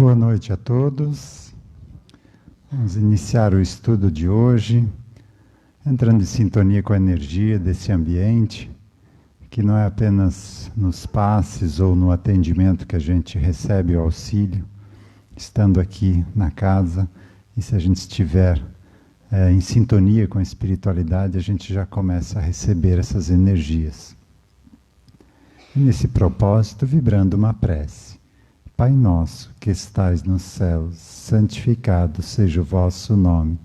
Boa noite a todos. Vamos iniciar o estudo de hoje, entrando em sintonia com a energia desse ambiente, que não é apenas nos passes ou no atendimento que a gente recebe o auxílio, estando aqui na casa, e se a gente estiver em sintonia com a espiritualidade, a gente já começa a receber essas energias. E nesse propósito, vibrando uma prece. Pai nosso, que estais nos céus, santificado seja o vosso nome.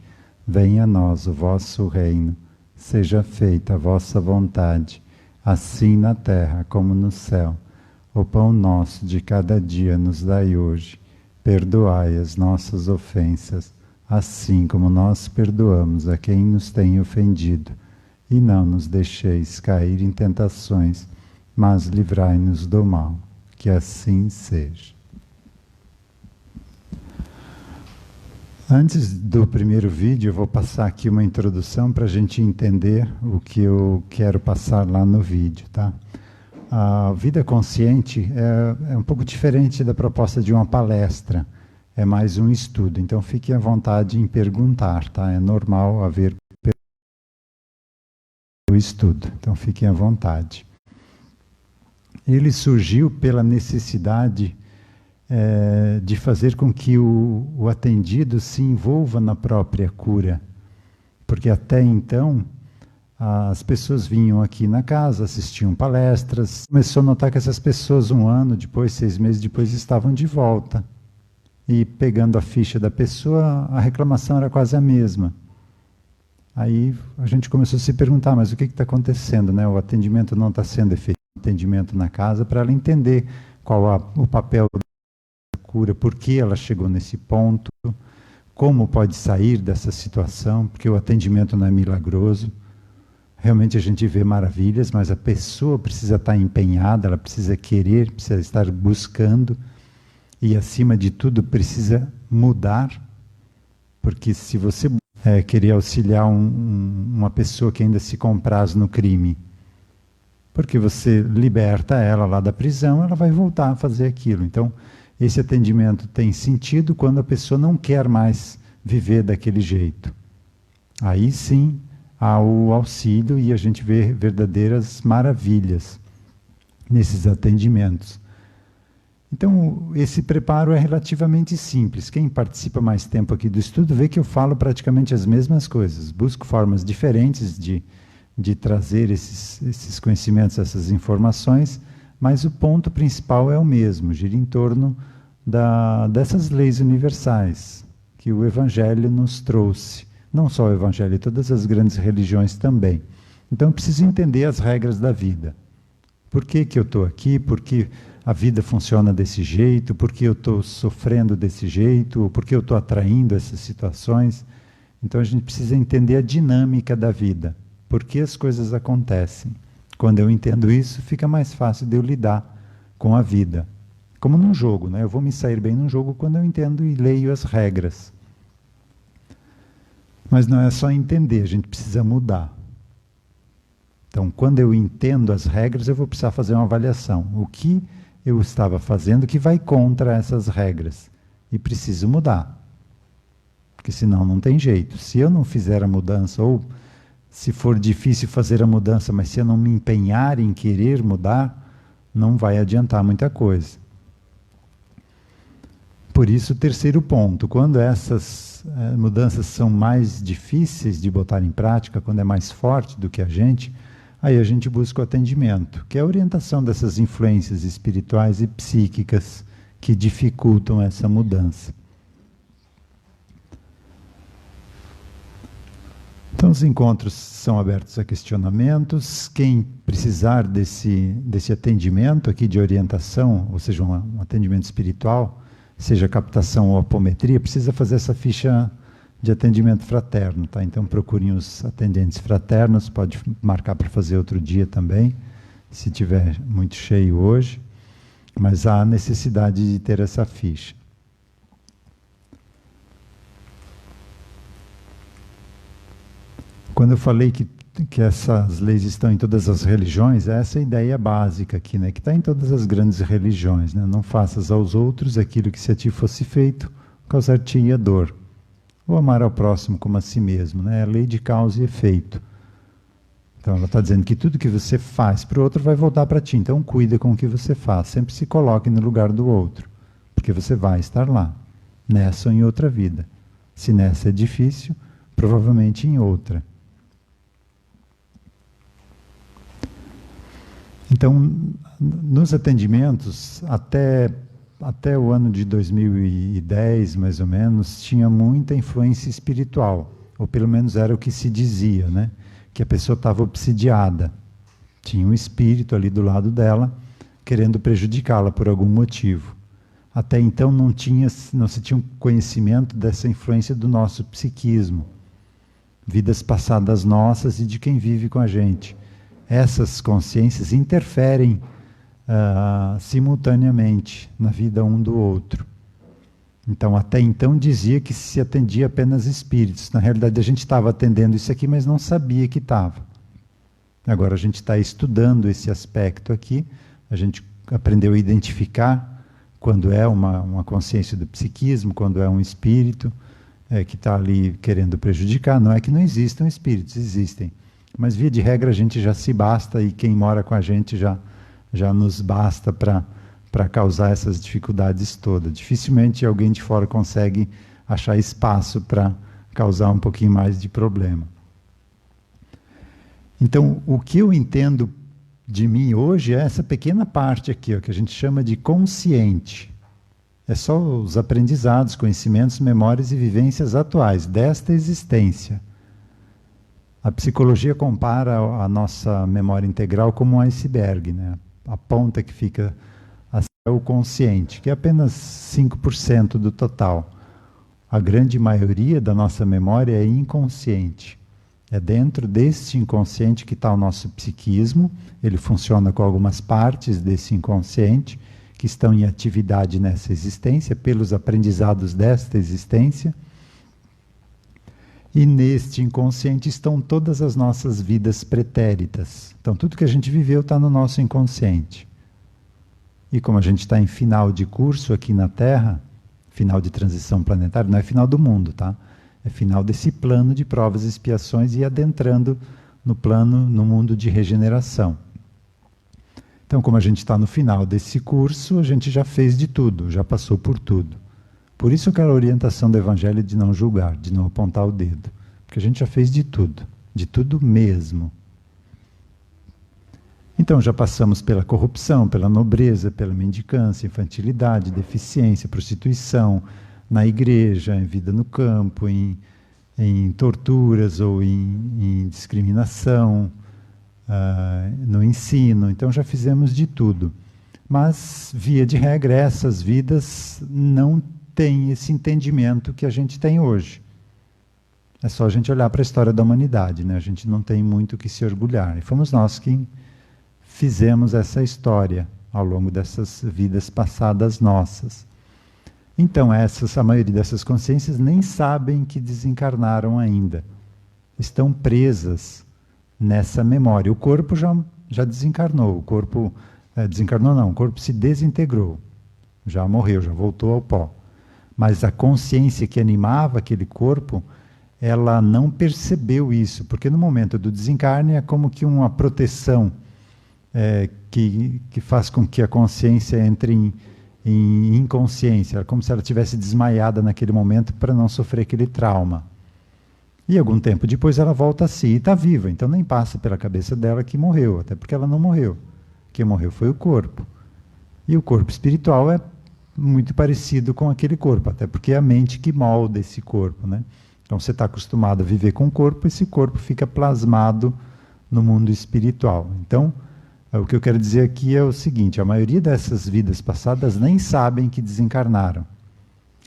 Venha a nós o vosso reino. Seja feita a vossa vontade, assim na terra como no céu. O pão nosso de cada dia nos dai hoje. Perdoai as nossas ofensas, assim como nós perdoamos a quem nos tem ofendido. E não nos deixeis cair em tentações, mas livrai-nos do mal. Que assim seja. Antes do primeiro vídeo, eu vou passar aqui uma introdução para a gente entender o que eu quero passar lá no vídeo, tá? A vida consciente é um pouco diferente da proposta de uma palestra, é mais um estudo, então fiquem à vontade em perguntar, tá? É normal haver o estudo, então fiquem à vontade. Ele surgiu pela necessidade de fazer com que o atendido se envolva na própria cura. Porque até então, as pessoas vinham aqui na casa, assistiam palestras, começou a notar que essas pessoas, 1 ano depois, 6 meses depois, estavam de volta. E pegando a ficha da pessoa, a reclamação era quase a mesma. Aí a gente começou a se perguntar, mas o que está acontecendo, né? O atendimento não está sendo efetivo, o atendimento na casa, para ela entender qual o papel cura, por que ela chegou nesse ponto, como pode sair dessa situação, porque o atendimento não é milagroso. Realmente a gente vê maravilhas, mas a pessoa precisa estar empenhada, ela precisa querer, precisa estar buscando e, acima de tudo, precisa mudar, porque se você querer auxiliar uma pessoa que ainda se compraz no crime, porque você liberta ela lá da prisão, ela vai voltar a fazer aquilo. Então, esse atendimento tem sentido quando a pessoa não quer mais viver daquele jeito. Aí sim há o auxílio e a gente vê verdadeiras maravilhas nesses atendimentos. Então, esse preparo é relativamente simples. Quem participa mais tempo aqui do estudo vê que eu falo praticamente as mesmas coisas. Busco formas diferentes de trazer esses conhecimentos, essas informações, mas o ponto principal é o mesmo, gira em torno dessas leis universais que o Evangelho nos trouxe. Não só o Evangelho, todas as grandes religiões também. Então eu preciso entender as regras da vida. Por que eu estou aqui? Por que a vida funciona desse jeito? Por que eu estou sofrendo desse jeito? Ou por que eu estou atraindo essas situações? Então a gente precisa entender a dinâmica da vida. Por que as coisas acontecem? Quando eu entendo isso, fica mais fácil de eu lidar com a vida. Como num jogo, né? Eu vou me sair bem num jogo quando eu entendo e leio as regras. Mas não é só entender, a gente precisa mudar. Então, quando eu entendo as regras, eu vou precisar fazer uma avaliação. O que eu estava fazendo que vai contra essas regras? E preciso mudar. Porque senão não tem jeito. Se eu não fizer a mudança, ou se for difícil fazer a mudança, mas se eu não me empenhar em querer mudar, não vai adiantar muita coisa. Por isso, o terceiro ponto, quando essas mudanças são mais difíceis de botar em prática, quando é mais forte do que a gente, aí a gente busca o atendimento, que é a orientação dessas influências espirituais e psíquicas que dificultam essa mudança. Então, os encontros são abertos a questionamentos. Quem precisar desse atendimento aqui de orientação, ou seja, um atendimento espiritual, seja captação ou apometria, precisa fazer essa ficha de atendimento fraterno, tá? Então, procurem os atendentes fraternos, pode marcar para fazer outro dia também, se tiver muito cheio hoje, mas há necessidade de ter essa ficha. Quando eu falei que que essas leis estão em todas as religiões, essa é a ideia básica aqui, né? Que está em todas as grandes religiões, né? Não faças aos outros aquilo que se a ti fosse feito, causar-te a dor. Ou amar ao próximo como a si mesmo, né? É a lei de causa e efeito. Então ela está dizendo que tudo que você faz para o outro vai voltar para ti. Então cuida com o que você faz. Sempre se coloque no lugar do outro. Porque você vai estar lá. Nessa ou em outra vida. Se nessa é difícil, provavelmente em outra. Então, nos atendimentos, até o ano de 2010, mais ou menos, tinha muita influência espiritual. Ou pelo menos era o que se dizia, né? Que a pessoa estava obsidiada. Tinha um espírito ali do lado dela, querendo prejudicá-la por algum motivo. Até então não se tinha um conhecimento dessa influência do nosso psiquismo. Vidas passadas nossas e de quem vive com a gente. Essas consciências interferem simultaneamente na vida um do outro. Então, até então dizia que se atendia apenas espíritos. Na realidade, a gente estava atendendo isso aqui, mas não sabia que estava. Agora a gente está estudando esse aspecto aqui, a gente aprendeu a identificar quando é uma consciência do psiquismo, quando é um espírito que está ali querendo prejudicar. Não é que não existam espíritos, existem. Mas, via de regra, a gente já se basta e quem mora com a gente já nos basta para causar essas dificuldades todas. Dificilmente alguém de fora consegue achar espaço para causar um pouquinho mais de problema. Então, o que eu entendo de mim hoje é essa pequena parte aqui, ó, que a gente chama de consciente. É só os aprendizados, conhecimentos, memórias e vivências atuais desta existência. A psicologia compara a nossa memória integral como um iceberg, né? A ponta que fica assim é o consciente, que é apenas 5% do total. A grande maioria da nossa memória é inconsciente. É dentro deste inconsciente que está o nosso psiquismo. Ele funciona com algumas partes desse inconsciente que estão em atividade nessa existência, pelos aprendizados desta existência. E neste inconsciente estão todas as nossas vidas pretéritas. Então, tudo que a gente viveu está no nosso inconsciente. E como a gente está em final de curso aqui na Terra, final de transição planetária, não é final do mundo, tá? É final desse plano de provas e expiações e adentrando no mundo de regeneração. Então, como a gente está no final desse curso, a gente já fez de tudo, já passou por tudo. Por isso aquela orientação do Evangelho de não julgar, de não apontar o dedo. Porque a gente já fez de tudo mesmo. Então já passamos pela corrupção, pela nobreza, pela mendicância, infantilidade, deficiência, prostituição, na igreja, em vida no campo, em torturas ou em discriminação, no ensino. Então já fizemos de tudo. Mas, via de regra, essas vidas não têm esse entendimento que a gente tem hoje. É só a gente olhar para a história da humanidade, né? A gente não tem muito o que se orgulhar. E fomos nós que fizemos essa história ao longo dessas vidas passadas nossas. Então, a maioria dessas consciências nem sabem que desencarnaram ainda. Estão presas nessa memória. O corpo já desencarnou. O corpo desencarnou não, o corpo se desintegrou. Já morreu, já voltou ao pó. Mas a consciência que animava aquele corpo, ela não percebeu isso, porque no momento do desencarne é como que uma proteção que faz com que a consciência entre em inconsciência, como se ela tivesse desmaiada naquele momento para não sofrer aquele trauma. E algum tempo depois ela volta a si e está viva, então nem passa pela cabeça dela que morreu, até porque ela não morreu. Quem morreu foi o corpo. E o corpo espiritual é muito parecido com aquele corpo, até porque é a mente que molda esse corpo, né? Então você está acostumado a viver com o corpo, esse corpo fica plasmado no mundo espiritual. Então, o que eu quero dizer aqui é o seguinte: a maioria dessas vidas passadas nem sabem que desencarnaram.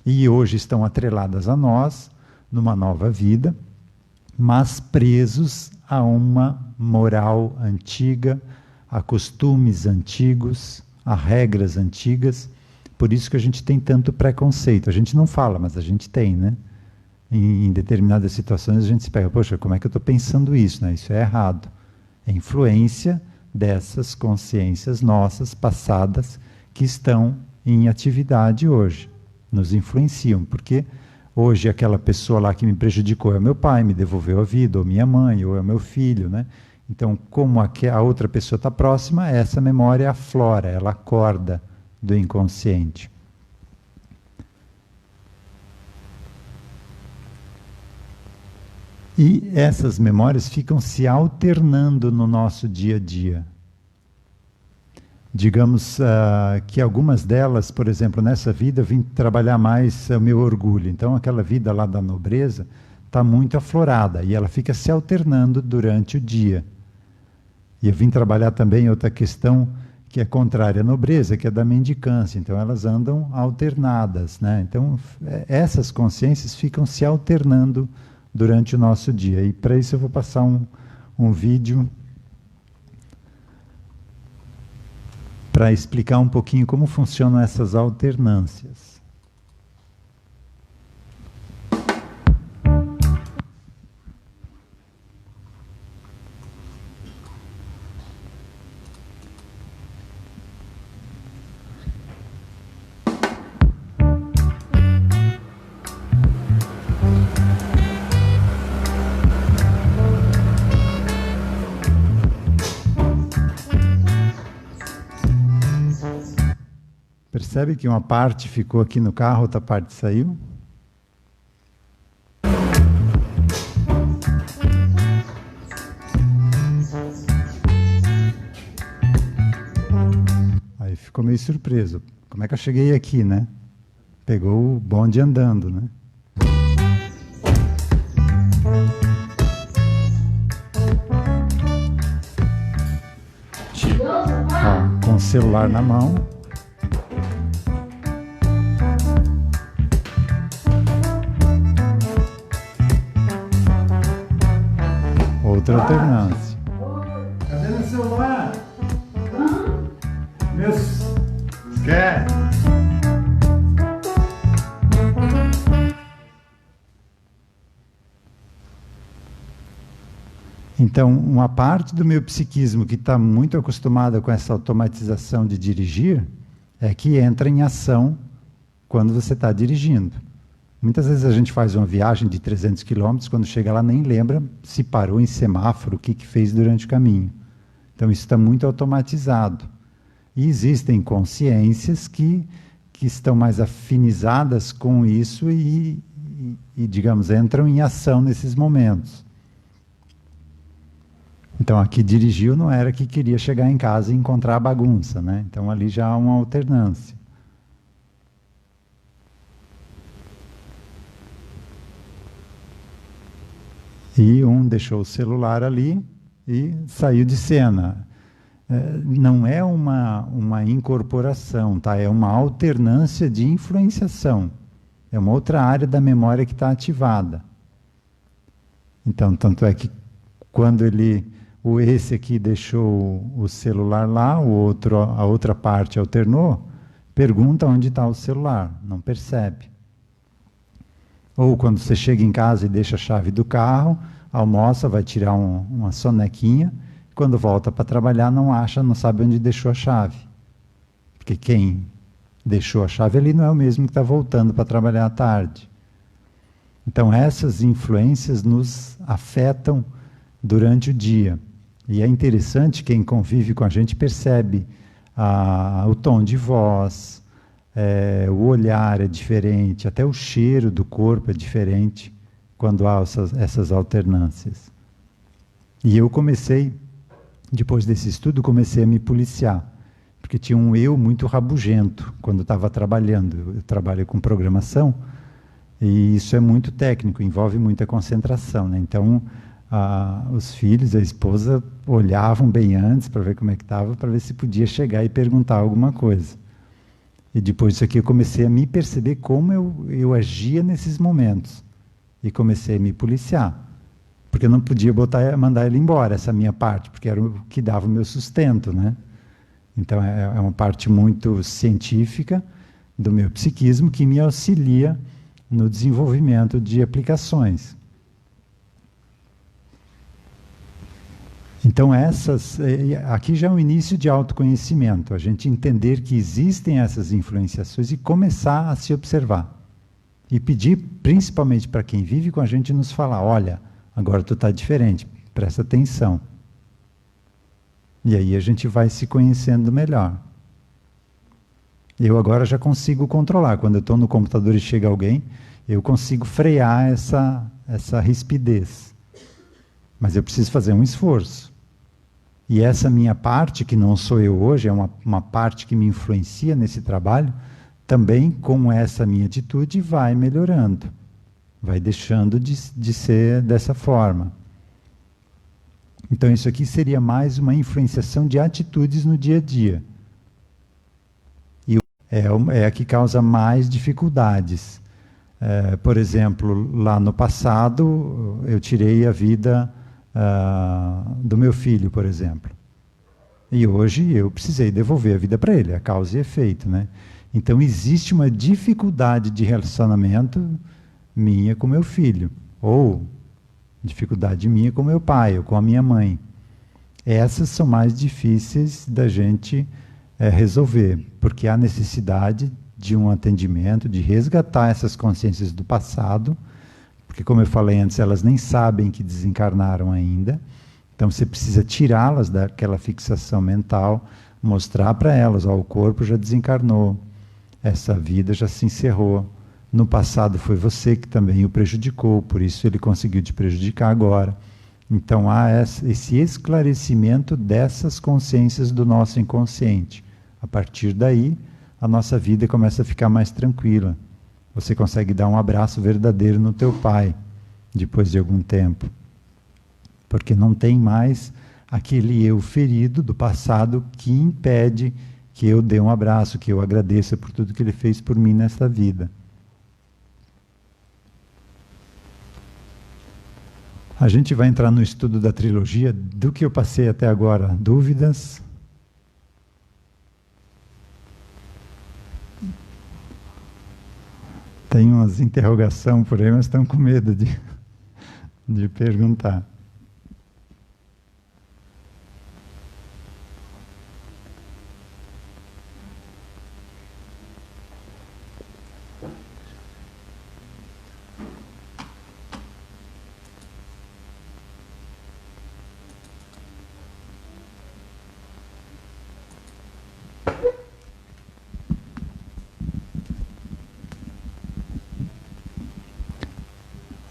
E hoje estão atreladas a nós, numa nova vida, mas presos a uma moral antiga, a costumes antigos, a regras antigas. Por isso que a gente tem tanto preconceito. A gente não fala, mas a gente tem, né? em determinadas situações a gente se pega, poxa, como é que eu estou pensando isso, né? Isso é errado. É influência dessas consciências nossas, passadas, que estão em atividade hoje. Nos influenciam, porque hoje aquela pessoa lá que me prejudicou é meu pai, me devolveu a vida, ou minha mãe, ou é meu filho, né? Então, como a outra pessoa está próxima, essa memória aflora, ela acorda do inconsciente. E essas memórias ficam se alternando no nosso dia a dia. Digamos que algumas delas, por exemplo, nessa vida, eu vim trabalhar mais o meu orgulho. Então, aquela vida lá da nobreza está muito aflorada e ela fica se alternando durante o dia. E eu vim trabalhar também outra questão que é contrária à nobreza, que é da mendicância. Então, elas andam alternadas, né? Então, essas consciências ficam se alternando durante o nosso dia. E para isso eu vou passar um vídeo para explicar um pouquinho como funcionam essas alternâncias. Percebe que uma parte ficou aqui no carro, outra parte saiu? Aí ficou meio surpreso. Como é que eu cheguei aqui, né? Pegou o bonde andando, né? Ó, com o celular na mão. Outra alternância. Cadê meu celular? Meus... Quer? Então, uma parte do meu psiquismo que está muito acostumada com essa automatização de dirigir é que entra em ação quando você está dirigindo. Muitas vezes a gente faz uma viagem de 300 quilômetros, quando chega lá nem lembra se parou em semáforo, o que fez durante o caminho. Então isso está muito automatizado. E existem consciências que estão mais afinizadas com isso e, digamos, entram em ação nesses momentos. Então aqui dirigiu não era que queria chegar em casa e encontrar a bagunça, né? Então ali já há uma alternância. E um deixou o celular ali e saiu de cena. Não é uma incorporação, tá? É uma alternância de influenciação. É uma outra área da memória que está ativada. Então, tanto é que quando esse aqui deixou o celular lá, a outra parte alternou, pergunta onde está o celular, não percebe. Ou quando você chega em casa e deixa a chave do carro, almoça, vai tirar uma sonequinha, quando volta para trabalhar não acha, não sabe onde deixou a chave. Porque quem deixou a chave ali não é o mesmo que está voltando para trabalhar à tarde. Então essas influências nos afetam durante o dia. E é interessante, quem convive com a gente percebe o tom de voz, o olhar é diferente, até o cheiro do corpo é diferente quando há essas alternâncias. E eu comecei, depois desse estudo, comecei a me policiar, porque tinha um eu muito rabugento quando estava trabalhando. Eu trabalho com programação, e isso é muito técnico, envolve muita concentração, né? Então, os filhos, a esposa, olhavam bem antes para ver como é que estava, para ver se podia chegar e perguntar alguma coisa. E depois disso aqui eu comecei a me perceber como eu agia nesses momentos. E comecei a me policiar. Porque eu não podia mandar ele embora, essa minha parte, porque era o que dava o meu sustento, né? Então é uma parte muito científica do meu psiquismo que me auxilia no desenvolvimento de aplicações. Então aqui já é um início de autoconhecimento, a gente entender que existem essas influenciações e começar a se observar. E pedir, principalmente para quem vive com a gente, nos falar, olha, agora tu está diferente, presta atenção. E aí a gente vai se conhecendo melhor. Eu agora já consigo controlar, quando eu estou no computador e chega alguém, eu consigo frear essa rispidez. Mas eu preciso fazer um esforço. E essa minha parte, que não sou eu hoje, é uma parte que me influencia nesse trabalho, também com essa minha atitude vai melhorando. Vai deixando de ser dessa forma. Então isso aqui seria mais uma influenciação de atitudes no dia a dia. E é a que causa mais dificuldades. Por exemplo, lá no passado, eu tirei a vida do meu filho, por exemplo. E hoje eu precisei devolver a vida para ele, a causa e efeito, né? Então existe uma dificuldade de relacionamento minha com meu filho, ou dificuldade minha com meu pai, ou com a minha mãe. Essas são mais difíceis da gente resolver, porque há necessidade de um atendimento, de resgatar essas consciências do passado, porque, como eu falei antes, elas nem sabem que desencarnaram ainda. Então, você precisa tirá-las daquela fixação mental, mostrar para elas, ó, o corpo já desencarnou, essa vida já se encerrou. No passado foi você que também o prejudicou, por isso ele conseguiu te prejudicar agora. Então, há esse esclarecimento dessas consciências do nosso inconsciente. A partir daí, a nossa vida começa a ficar mais tranquila. Você consegue dar um abraço verdadeiro no teu pai, depois de algum tempo. Porque não tem mais aquele eu ferido do passado que impede que eu dê um abraço, que eu agradeça por tudo que ele fez por mim nesta vida. A gente vai entrar no estudo da trilogia. Do que eu passei até agora, dúvidas? Tem umas interrogações por aí, mas estão com medo de perguntar.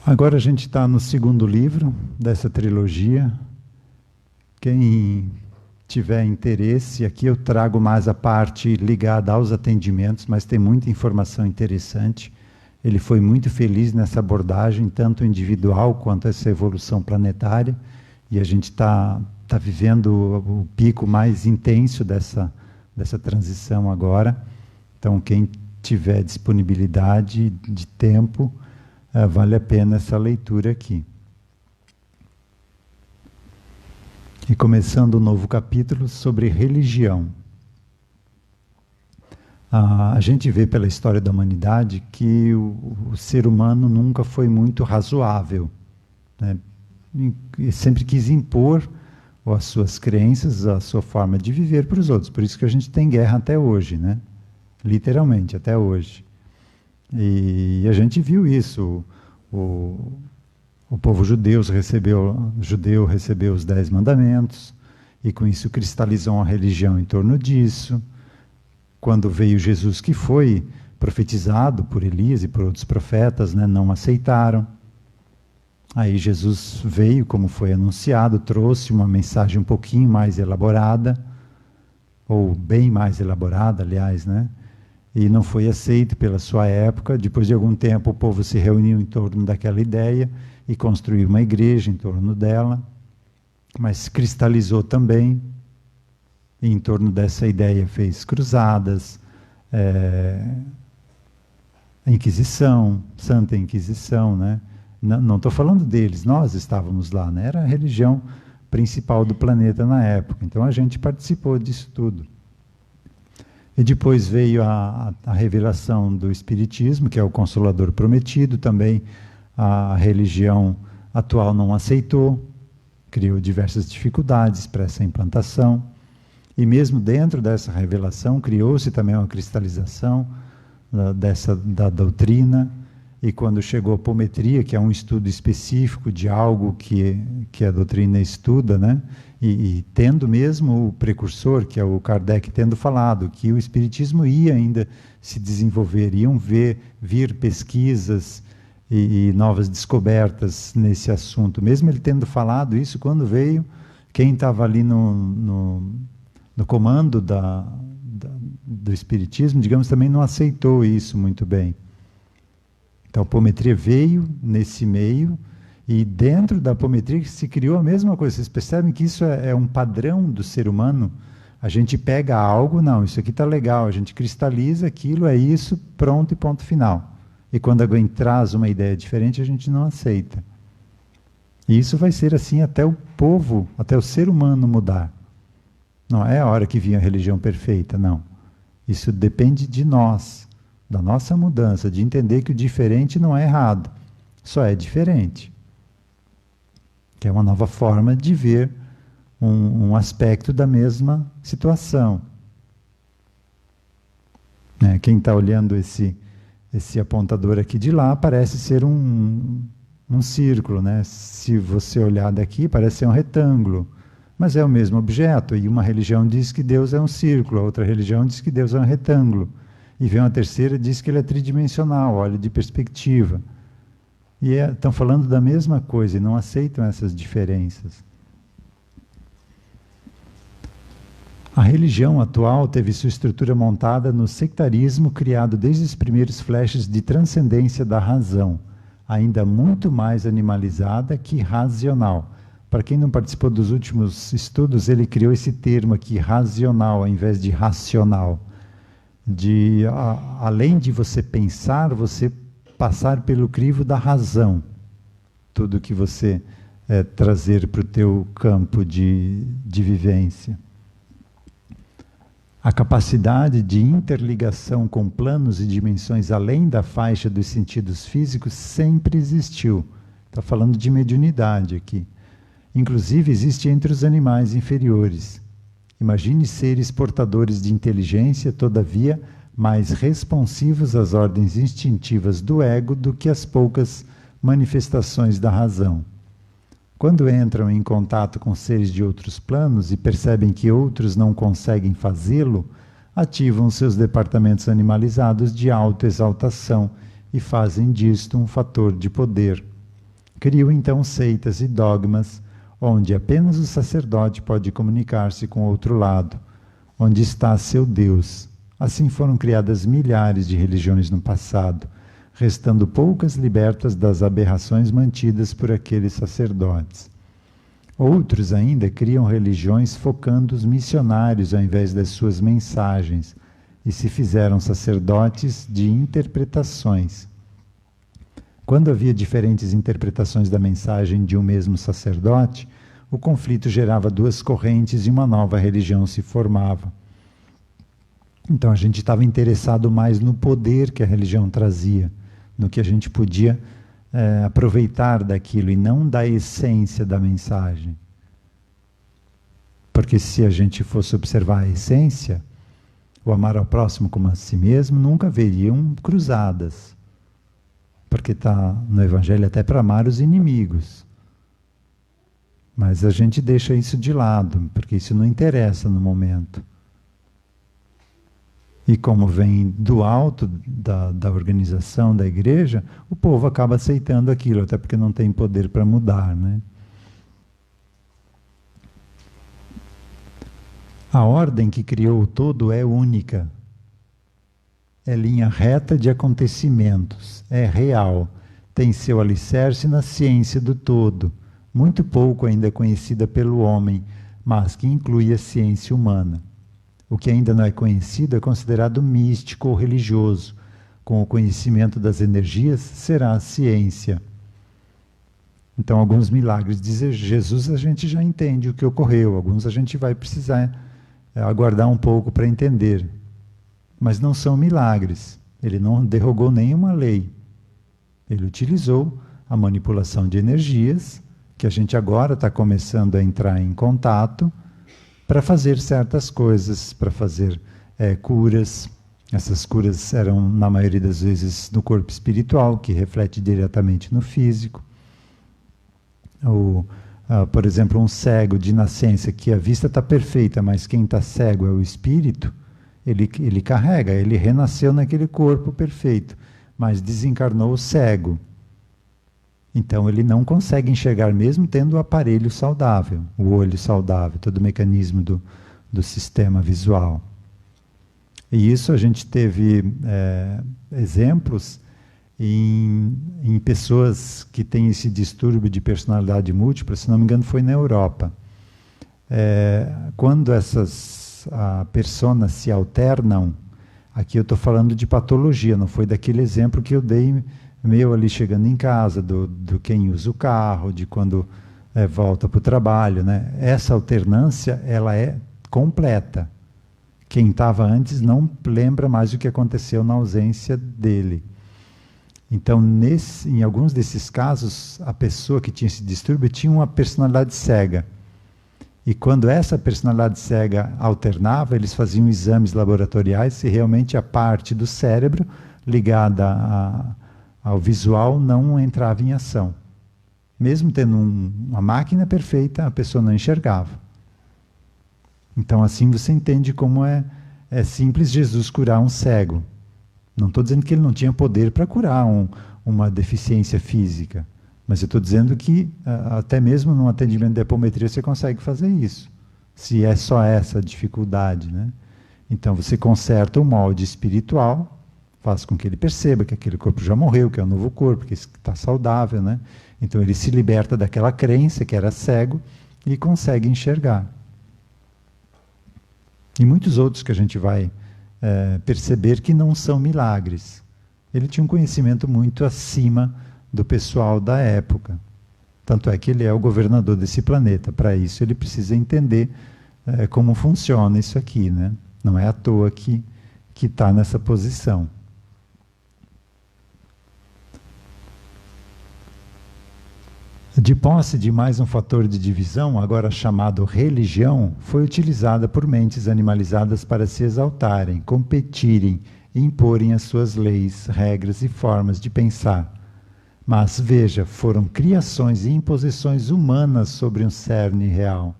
Agora a gente está no segundo livro dessa trilogia. Quem tiver interesse, aqui eu trago mais a parte ligada aos atendimentos, mas tem muita informação interessante. Ele foi muito feliz nessa abordagem, tanto individual quanto essa evolução planetária, e a gente está vivendo o pico mais intenso dessa transição agora. Então, quem tiver disponibilidade de tempo, vale a pena essa leitura aqui. E começando um novo capítulo sobre religião. A gente vê pela história da humanidade que o ser humano nunca foi muito razoável, né? E sempre quis impor as suas crenças, a sua forma de viver para os outros. Por isso que a gente tem guerra até hoje, né? Literalmente, até hoje. E a gente viu isso. O povo judeu recebeu os 10 mandamentos, e com isso cristalizou uma religião em torno disso. Quando veio Jesus, que foi profetizado por Elias e por outros profetas, né, não aceitaram. Aí Jesus veio, como foi anunciado, trouxe uma mensagem um pouquinho mais elaborada, ou bem mais elaborada, aliás, né? E não foi aceito pela sua época. Depois de algum tempo, o povo se reuniu em torno daquela ideia e construiu uma igreja em torno dela, mas cristalizou também, e em torno dessa ideia fez cruzadas, Inquisição, Santa Inquisição, né? Não estou falando deles, nós estávamos lá, né? Era a religião principal do planeta na época, então a gente participou disso tudo. E depois veio a revelação do Espiritismo, que é o Consolador Prometido. Também a religião atual não aceitou, criou diversas dificuldades para essa implantação. E mesmo dentro dessa revelação, criou-se também uma cristalização da doutrina. E quando chegou a apometria, que é um estudo específico de algo que a doutrina estuda, né? E tendo mesmo o precursor, que é o Kardec, tendo falado que o Espiritismo ia ainda se desenvolver, iam vir pesquisas e novas descobertas nesse assunto. Mesmo ele tendo falado isso, quando veio, quem estava ali no comando do Espiritismo, digamos, também não aceitou isso muito bem. Então a apometria veio nesse meio, e dentro da apometria se criou a mesma coisa. Vocês percebem que isso é um padrão do ser humano? A gente pega algo, não, isso aqui está legal, a gente cristaliza aquilo, é isso, pronto e ponto final. E quando alguém traz uma ideia diferente, a gente não aceita. E isso vai ser assim até o povo, até o ser humano mudar. Não é a hora que vinha a religião perfeita, não. Isso depende de nós, da nossa mudança, de entender que o diferente não é errado, só é diferente. Que é uma nova forma de ver um aspecto da mesma situação. Quem está olhando esse apontador aqui de lá, parece ser um círculo, né? Se você olhar daqui, parece ser um retângulo, mas é o mesmo objeto. E uma religião diz que Deus é um círculo, a outra religião diz que Deus é um retângulo, e vem uma terceira e diz que ele é tridimensional, olha de perspectiva. E estão falando da mesma coisa e não aceitam essas diferenças. A religião atual teve sua estrutura montada no sectarismo criado desde os primeiros flashes de transcendência da razão, ainda muito mais animalizada que racional. Para quem não participou dos últimos estudos, ele criou esse termo aqui, racional, ao invés de racional. Além de você pensar, você passar pelo crivo da razão. Tudo que você trazer para o teu campo de vivência. A capacidade de interligação com planos e dimensões além da faixa dos sentidos físicos sempre existiu. Está falando de mediunidade aqui. Inclusive existe entre os animais inferiores. Imagine seres portadores de inteligência, todavia, mais responsivos às ordens instintivas do ego do que às poucas manifestações da razão. Quando entram em contato com seres de outros planos e percebem que outros não conseguem fazê-lo, ativam seus departamentos animalizados de autoexaltação e fazem disto um fator de poder. Criam então seitas e dogmas, onde apenas o sacerdote pode comunicar-se com o outro lado, onde está seu Deus. Assim foram criadas milhares de religiões no passado, restando poucas libertas das aberrações mantidas por aqueles sacerdotes. Outros ainda criam religiões focando os missionários ao invés das suas mensagens, e se fizeram sacerdotes de interpretações. Quando havia diferentes interpretações da mensagem de um mesmo sacerdote, o conflito gerava duas correntes e uma nova religião se formava. Então a gente estava interessado mais no poder que a religião trazia, no que a gente podia aproveitar daquilo e não da essência da mensagem. Porque se a gente fosse observar a essência, o amar ao próximo como a si mesmo, nunca haveriam cruzadas. Porque está no Evangelho até para amar os inimigos. Mas a gente deixa isso de lado, porque isso não interessa no momento. E como vem do alto da organização da igreja, o povo acaba aceitando aquilo, até porque não tem poder para mudar, né? A ordem que criou o todo é única. É linha reta de acontecimentos, é real, tem seu alicerce na ciência do todo, muito pouco ainda conhecida pelo homem, mas que inclui a ciência humana. O que ainda não é conhecido é considerado místico ou religioso. Com o conhecimento das energias, será a ciência. Então, alguns milagres de Jesus a gente já entende o que ocorreu. Alguns a gente vai precisar aguardar um pouco para entender. mas não são milagres. Ele não derrogou nenhuma lei. Ele utilizou a manipulação de energias, que a gente agora está começando a entrar em contato, para fazer certas coisas, para fazer curas. Essas curas eram, na maioria das vezes, no corpo espiritual, que reflete diretamente no físico. Por exemplo, um cego de nascença, que a vista está perfeita, mas quem está cego é o espírito, ele carrega, ele renasceu naquele corpo perfeito, mas desencarnou cego. Então ele não consegue enxergar mesmo tendo o aparelho saudável, o olho saudável, todo o mecanismo do sistema visual. E isso a gente teve exemplos em pessoas que têm esse distúrbio de personalidade múltipla, se não me engano foi na Europa. Quando essas personas se alternam, aqui eu estou falando de patologia, não foi daquele exemplo que eu dei meu ali chegando em casa, do quem usa o carro, de quando volta para o trabalho, né? Essa alternância, ela é completa. Quem estava antes não lembra mais o que aconteceu na ausência dele. Então, em alguns desses casos, a pessoa que tinha esse distúrbio tinha uma personalidade cega. E quando essa personalidade cega alternava, eles faziam exames laboratoriais se realmente a parte do cérebro ligada ao visual não entrava em ação. Mesmo tendo uma máquina perfeita, a pessoa não enxergava. Então, assim você entende como é simples Jesus curar um cego. Não estou dizendo que ele não tinha poder para curar uma deficiência física, mas eu estou dizendo que até mesmo num atendimento de apometria você consegue fazer isso, se é só essa dificuldade, né? Então você conserta o molde espiritual, faz com que ele perceba que aquele corpo já morreu, que é um novo corpo, que está saudável, né? Então ele se liberta daquela crença que era cego e consegue enxergar. E muitos outros que a gente vai perceber que não são milagres. Ele tinha um conhecimento muito acima do pessoal da época. Tanto é que ele é o governador desse planeta. Para isso ele precisa entender como funciona isso aqui, né? Não é à toa que está nessa posição. De posse de mais um fator de divisão, agora chamado religião, foi utilizada por mentes animalizadas para se exaltarem, competirem e imporem as suas leis, regras e formas de pensar. Mas, veja, foram criações e imposições humanas sobre um cerne real.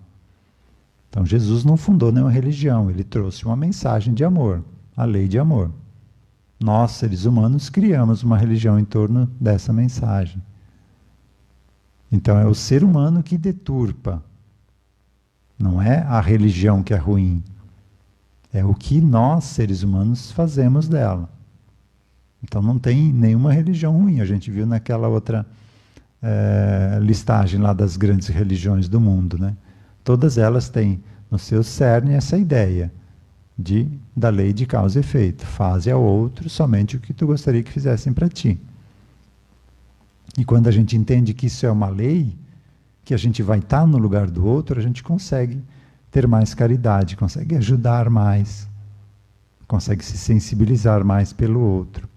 Então, Jesus não fundou nenhuma religião, ele trouxe uma mensagem de amor, a lei de amor. Nós, seres humanos, criamos uma religião em torno dessa mensagem. Então é o ser humano que deturpa. Não é a religião que é ruim. É o que nós, seres humanos, fazemos dela. Então não tem nenhuma religião ruim. A gente viu naquela outra listagem lá das grandes religiões do mundo, né? Todas elas têm no seu cerne essa ideia da lei de causa e efeito. Faze ao outro somente o que tu gostaria que fizessem para ti. E quando a gente entende que isso é uma lei, que a gente vai estar no lugar do outro, a gente consegue ter mais caridade, consegue ajudar mais, consegue se sensibilizar mais pelo outro.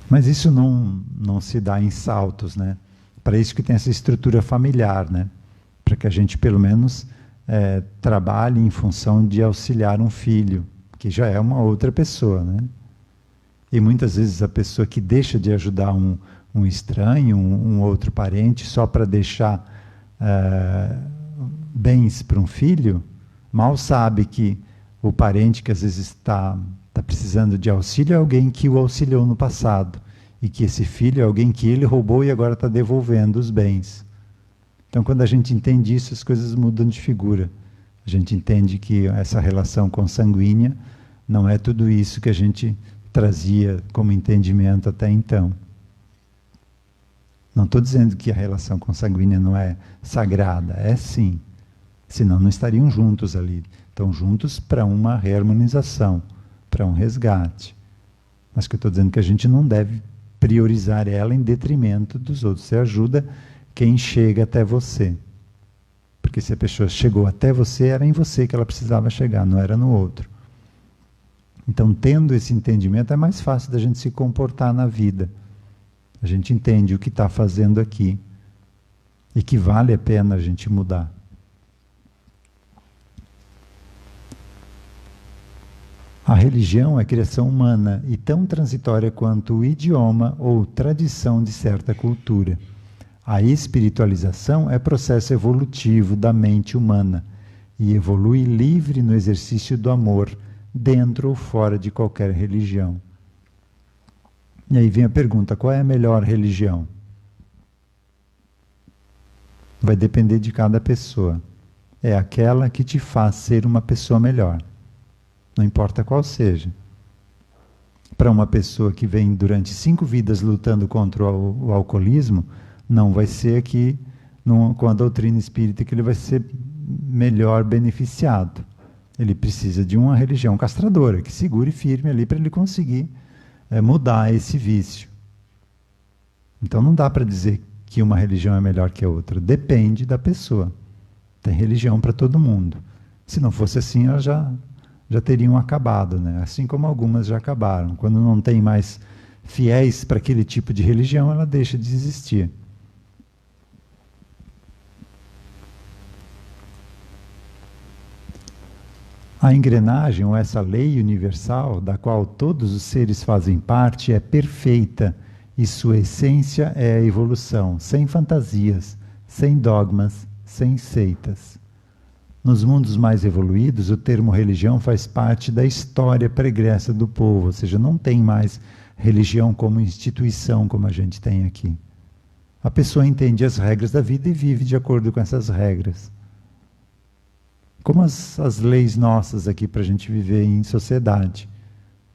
Mas isso não se dá em saltos, né? Para isso que tem essa estrutura familiar, né? Para que a gente, pelo menos, trabalhe em função de auxiliar um filho, que já é uma outra pessoa, né? E muitas vezes a pessoa que deixa de ajudar um estranho, um outro parente, só para deixar bens para um filho, mal sabe que o parente que às vezes está precisando de auxílio é alguém que o auxiliou no passado, e que esse filho é alguém que ele roubou e agora está devolvendo os bens. Então, quando a gente entende isso, as coisas mudam de figura. A gente entende que essa relação consanguínea não é tudo isso que a gente trazia como entendimento até então. Não estou dizendo que a relação consanguínea não é sagrada, é sim. Senão não estariam juntos ali. Estão juntos para uma reharmonização, para um resgate. Mas que eu estou dizendo que a gente não deve priorizar ela em detrimento dos outros. Você ajuda quem chega até você. Porque se a pessoa chegou até você, era em você que ela precisava chegar, não era no outro. Então, tendo esse entendimento, é mais fácil da gente se comportar na vida. A gente entende o que está fazendo aqui e que vale a pena a gente mudar. A religião é criação humana e tão transitória quanto o idioma ou tradição de certa cultura. A espiritualização é processo evolutivo da mente humana e evolui livre no exercício do amor, dentro ou fora de qualquer religião. E aí vem a pergunta, qual é a melhor religião? Vai depender de cada pessoa. É aquela que te faz ser uma pessoa melhor. Não importa qual seja. Para uma pessoa que vem durante 5 vidas lutando contra o alcoolismo, não vai ser aqui, com a doutrina espírita, que ele vai ser melhor beneficiado. Ele precisa de uma religião castradora, que segure firme ali para ele conseguir mudar esse vício. Então não dá para dizer que uma religião é melhor que a outra. Depende da pessoa. Tem religião para todo mundo. Se não fosse assim, elas já teriam acabado, né? Assim como algumas já acabaram. Quando não tem mais fiéis para aquele tipo de religião, ela deixa de existir. A engrenagem, ou essa lei universal, da qual todos os seres fazem parte, é perfeita e sua essência é a evolução, sem fantasias, sem dogmas, sem seitas. Nos mundos mais evoluídos, o termo religião faz parte da história pregressa do povo, ou seja, não tem mais religião como instituição como a gente tem aqui. A pessoa entende as regras da vida e vive de acordo com essas regras. Como as leis nossas aqui para a gente viver em sociedade.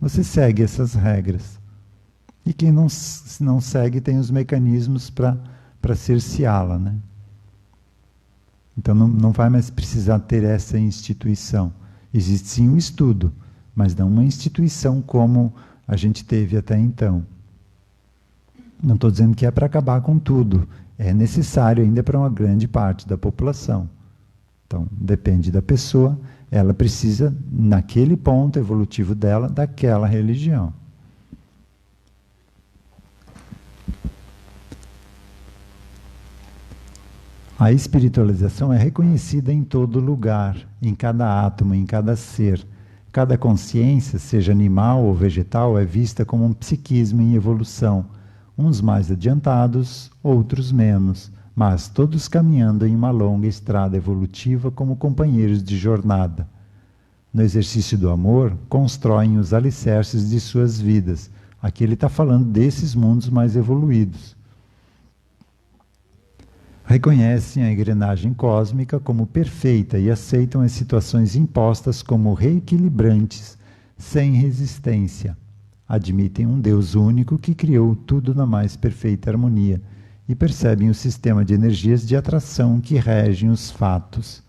Você segue essas regras. E quem não segue tem os mecanismos para cerceá-la, né? Então não vai mais precisar ter essa instituição. Existe sim um estudo, mas não uma instituição como a gente teve até então. Não estou dizendo que é para acabar com tudo. É necessário ainda para uma grande parte da população. Então, depende da pessoa, ela precisa, naquele ponto evolutivo dela, daquela religião. A espiritualização é reconhecida em todo lugar, em cada átomo, em cada ser. Cada consciência, seja animal ou vegetal, é vista como um psiquismo em evolução, uns mais adiantados, outros menos, mas todos caminhando em uma longa estrada evolutiva como companheiros de jornada. No exercício do amor, constroem os alicerces de suas vidas. Aqui ele está falando desses mundos mais evoluídos. Reconhecem a engrenagem cósmica como perfeita e aceitam as situações impostas como reequilibrantes, sem resistência. Admitem um Deus único que criou tudo na mais perfeita harmonia e percebem o sistema de energias de atração que regem os fatos.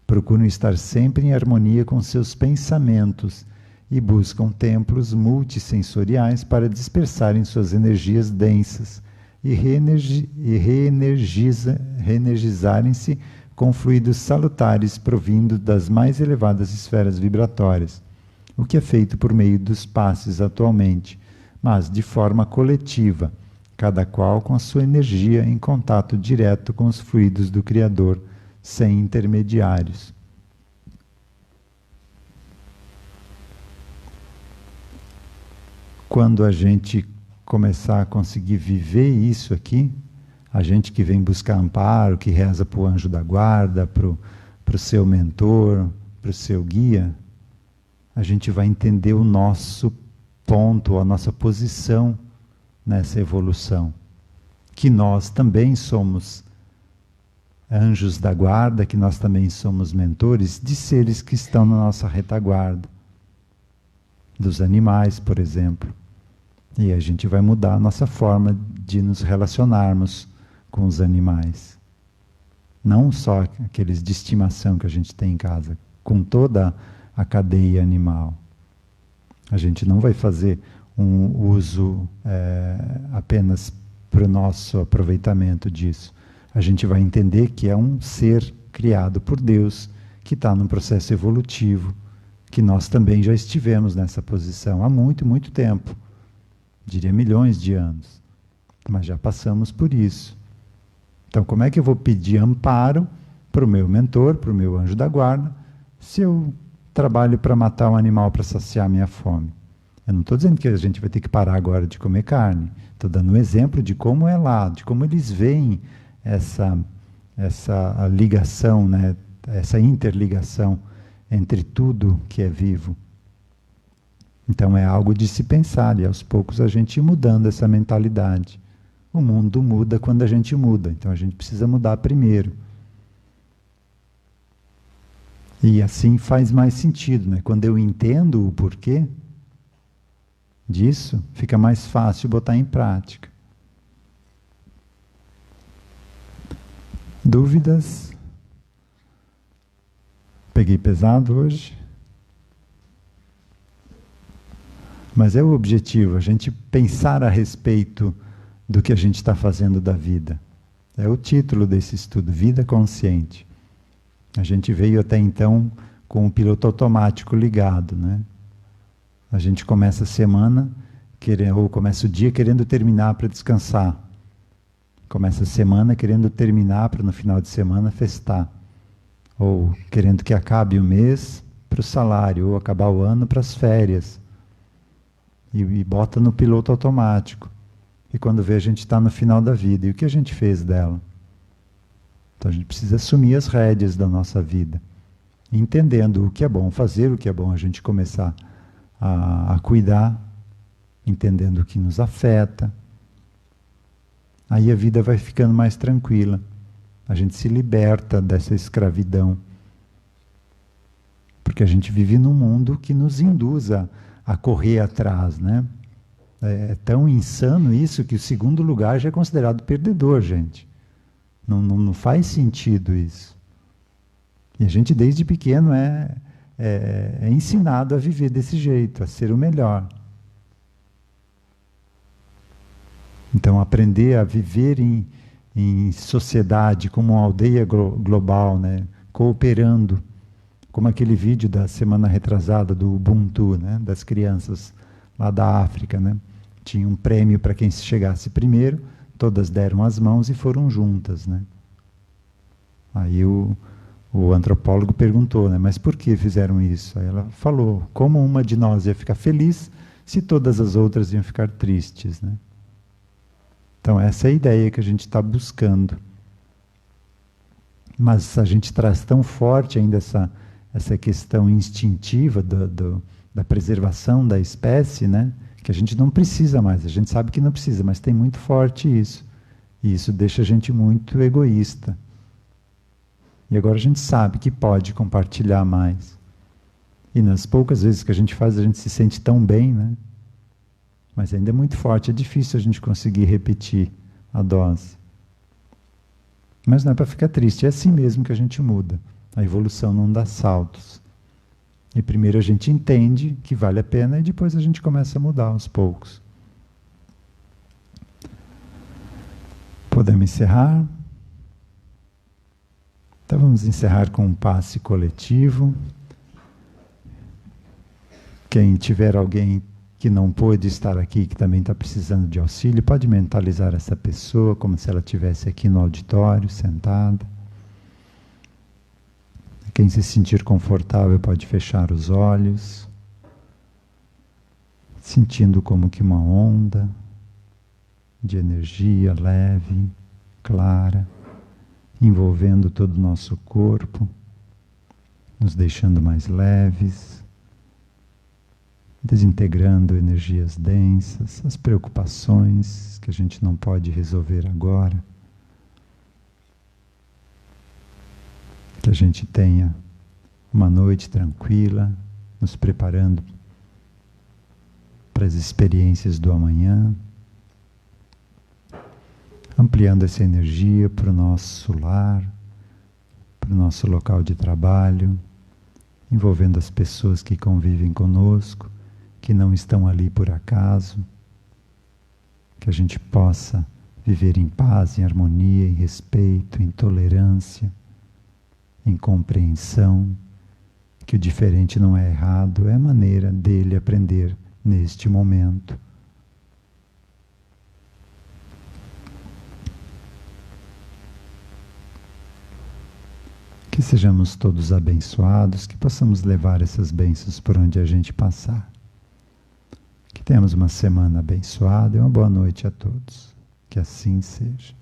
Procuram estar sempre em harmonia com seus pensamentos e buscam templos multissensoriais para dispersarem suas energias densas e reenergizarem-se com fluidos salutares provindo das mais elevadas esferas vibratórias, o que é feito por meio dos passes atualmente, mas de forma coletiva, cada qual com a sua energia em contato direto com os fluidos do Criador, sem intermediários. Quando a gente começar a conseguir viver isso aqui, a gente que vem buscar amparo, que reza para o anjo da guarda, para o seu mentor, para o seu guia, a gente vai entender o nosso ponto, a nossa posição nessa evolução. Que nós também somos anjos da guarda, que nós também somos mentores de seres que estão na nossa retaguarda. Dos animais, por exemplo. E a gente vai mudar a nossa forma de nos relacionarmos com os animais. Não só aqueles de estimação que a gente tem em casa, com toda a cadeia animal. A gente não vai fazer um uso apenas para o nosso aproveitamento disso. A gente vai entender que é um ser criado por Deus, que está num processo evolutivo, que nós também já estivemos nessa posição há muito, muito tempo. Diria milhões de anos. Mas já passamos por isso. Então, como é que eu vou pedir amparo para o meu mentor, para o meu anjo da guarda, se eu trabalho para matar um animal para saciar minha fome? Eu não estou dizendo que a gente vai ter que parar agora de comer carne. Estou dando um exemplo de como é lá, de como eles veem essa ligação, né? Essa interligação entre tudo que é vivo. Então é algo de se pensar, e aos poucos a gente ir mudando essa mentalidade. O mundo muda quando a gente muda, então a gente precisa mudar primeiro. E assim faz mais sentido, né? Quando eu entendo o porquê disso, fica mais fácil botar em prática. Dúvidas? Peguei pesado hoje? Mas é o objetivo, a gente pensar a respeito do que a gente está fazendo da vida. É o título desse estudo, Vida Consciente. A gente veio até então com o piloto automático ligado, né? A gente começa a semana, ou começa o dia querendo terminar para descansar. Começa a semana querendo terminar para no final de semana festar. Ou querendo que acabe o mês para o salário, ou acabar o ano para as férias. E bota no piloto automático. E quando vê, a gente está no final da vida. E o que a gente fez dela? Então a gente precisa assumir as rédeas da nossa vida. Entendendo o que é bom fazer, o que é bom a gente começar a cuidar, entendendo o que nos afeta. Aí a vida vai ficando mais tranquila. A gente se liberta dessa escravidão. Porque a gente vive num mundo que nos induz a correr atrás, né? É tão insano isso que o segundo lugar já é considerado perdedor, gente. Não faz sentido isso. E a gente desde pequeno é ensinado a viver desse jeito, a ser o melhor. Então aprender a viver em sociedade, como uma aldeia global, né? Cooperando, como aquele vídeo da semana retrasada do Ubuntu, né? Das crianças lá da África, né? Tinha um prêmio para quem chegasse primeiro, todas deram as mãos e foram juntas, né? Aí o antropólogo perguntou, né? Mas por que fizeram isso? Aí ela falou, como uma de nós ia ficar feliz se todas as outras iam ficar tristes, né? Então essa é a ideia que a gente está buscando. Mas a gente traz tão forte ainda essa questão instintiva da preservação da espécie, né? Que a gente não precisa mais, a gente sabe que não precisa, mas tem muito forte isso. E isso deixa a gente muito egoísta. E agora a gente sabe que pode compartilhar mais. E nas poucas vezes que a gente faz, a gente se sente tão bem, né? Mas ainda é muito forte, é difícil a gente conseguir repetir a dose. Mas não é para ficar triste, é assim mesmo que a gente muda. A evolução não dá saltos. E primeiro a gente entende que vale a pena e depois a gente começa a mudar aos poucos. Podemos encerrar? Então vamos encerrar com um passe coletivo. Quem tiver alguém que não pôde estar aqui, que também está precisando de auxílio, pode mentalizar essa pessoa como se ela estivesse aqui no auditório, sentada. Quem se sentir confortável pode fechar os olhos, sentindo como que uma onda de energia leve, clara, envolvendo todo o nosso corpo, nos deixando mais leves, desintegrando energias densas, as preocupações que a gente não pode resolver agora. Que a gente tenha uma noite tranquila, nos preparando para as experiências do amanhã, ampliando essa energia para o nosso lar, para o nosso local de trabalho, envolvendo as pessoas que convivem conosco, que não estão ali por acaso, que a gente possa viver em paz, em harmonia, em respeito, em tolerância, em compreensão, que o diferente não é errado, é a maneira dele aprender neste momento. Que sejamos todos abençoados, que possamos levar essas bênçãos por onde a gente passar. Que tenhamos uma semana abençoada e uma boa noite a todos. Que assim seja.